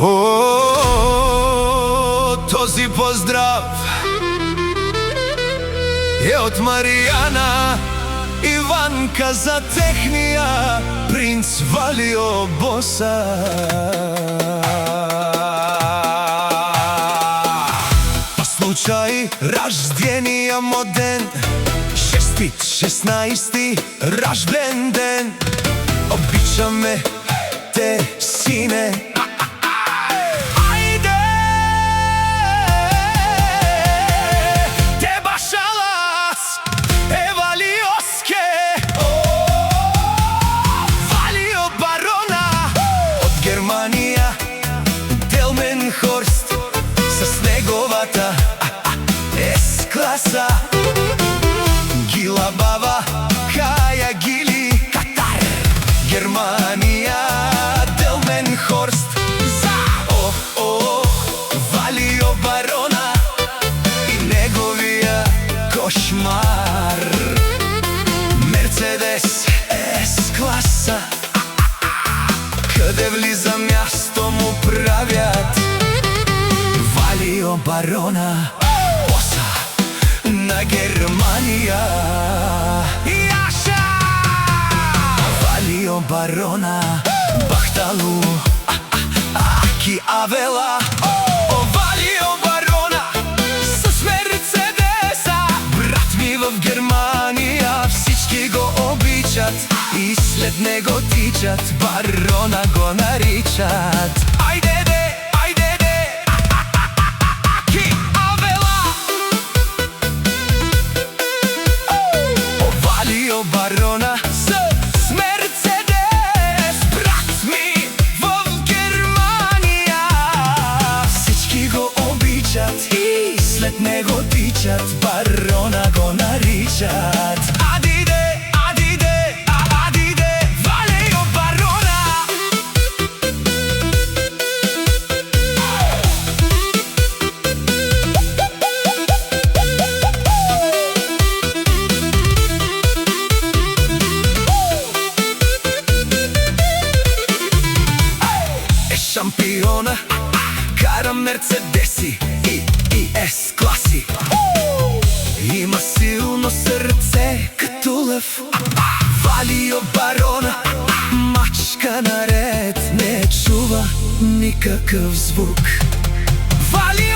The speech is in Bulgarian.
Този поздрав е од Маријана Иванка за технија принц Валио Боса. По случај рождениот му ден, 16 рожден ден, обичаме те, сине. С неговата С-класа Гила баба, Каја Гили, Катар, Германија, Делменхорст. За Валио барона и неговија кошмар. Мерцедес С-класа, каде влиза място му правят Валио барона Боса на Германија. Јаша Валио барона Бахталу Аки Авела. Валио барона с Мерцедеса, брат ми в Германија, всички го обичат и след него тичат, барона го наричат. Ајде де, ајде де, Аки Авела. Валио барона с Мерцедес, брат ми в Германија, всички го обичат и след него тичат, барона го наричат. Шампиона кара Мерцедеси и С-класи. Има силно срце като лев. Валио барона мачка наред, не чува никакъв звук. Валио